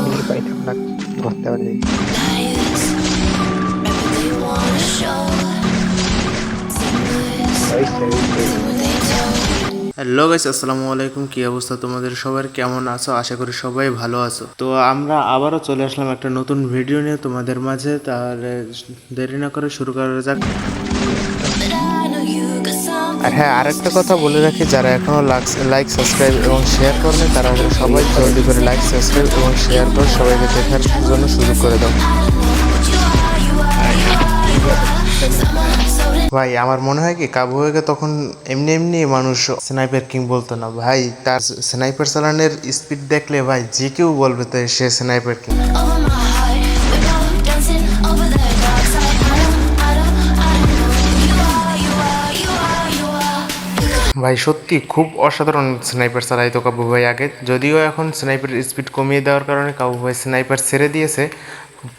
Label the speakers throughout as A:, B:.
A: ini paitang nak buat tahun ini.
B: Hello guys, আসসালামু আলাইকুম। কি অবস্থা তোমাদের সবার, কেমন আছো? আশা করি সবাই ভালো আছো। তো আমরা আবারও চলে আসলাম একটা নতুন ভিডিও নিয়ে তোমাদের মাঝে। তাহলে দেরি না করে শুরু করা যাক। আর হ্যাঁ, আরেকটা কথা বলে রাখি, যারা এখনো লাইক সাবস্ক্রাইব এবং শেয়ার করেনি তারা সবাই জলদি করে লাইক সাবস্ক্রাইব এবং শেয়ার করে সবাইকে দেখার জন্য সুযোগ করে দাও। ভাই আমার মনে হয় কি, কাবু হয়ে তখন এমনি এমনি মানুষ স্নাইপার কিং বলতো না ভাই। তার স্নাইপার চালানোর স্পিড দেখলে ভাই যে কেউ বলবে তো সে স্নাইপার কিং। ভাই সত্যি খুব অসাধারণ স্নাইপার চালাইতো কাবু ভাই আগে, যদিও এখন স্নাইপার স্পিড কমিয়ে দেওয়ার কারণে কাবু ভাই স্নাইপার ছেড়ে দিয়েছে।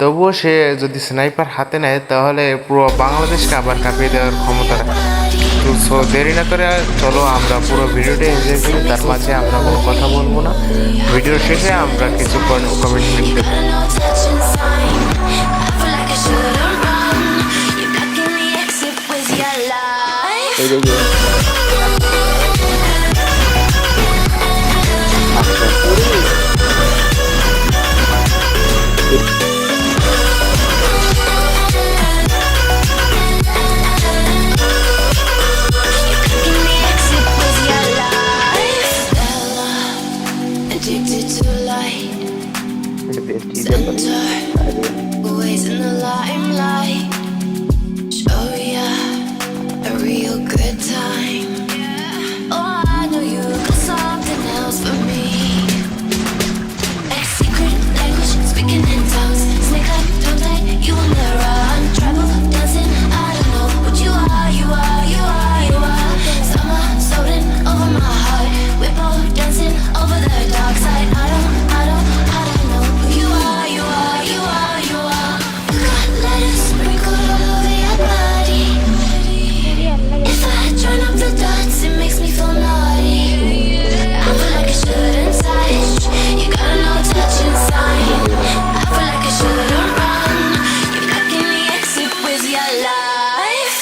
B: তবুও সে যদি স্নাইপার হাতে নেয় তাহলে পুরো বাংলাদেশকে আবার কাঁপিয়ে দেওয়ার ক্ষমতা রাখে। তো সো দেরি না করে চলো আমরা পুরো ভিডিওটা এনজয় করি। তার মাঝে আমরা কোনো কথা বলবো না, ভিডিও শেষে আমরা কিছু কমেন্ট দেবো।
C: Always in the limelight, show ya a real good time. Oh, I know you got something else for me. Like secret language, speaking in tongues. Snake up, tongue tight, you on the run. Travel, dancing, I don't know what you are, you are, you are, you are. Summer, floating over my heart. We're both dancing over the dark side. I don't know who you are, you are, you are, you are. You got letters sprinkled all over your body. If I turn up the dots, it makes me feel naughty. I feel like I shouldn't touch. You got a no touching sign. I feel like I shouldn't run. You're making me exit with your life.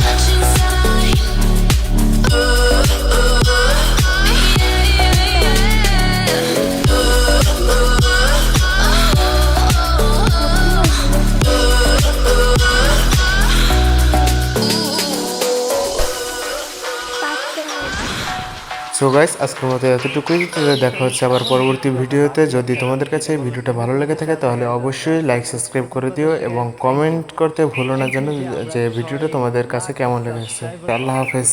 C: Touching sign.
B: So guys, আজকের মতো এতটুকুই। দেখা হচ্ছে আবার পরবর্তী ভিডিওতে। যদি তোমাদের কাছে এই ভিডিওটা ভালো লেগে থাকে তাহলে অবশ্যই লাইক সাবস্ক্রাইব করে দিও এবং কমেন্ট করতে ভুলো না যেন যে ভিডিওটা তোমাদের কাছে কেমন লেগেছে। আল্লাহ হাফেজ।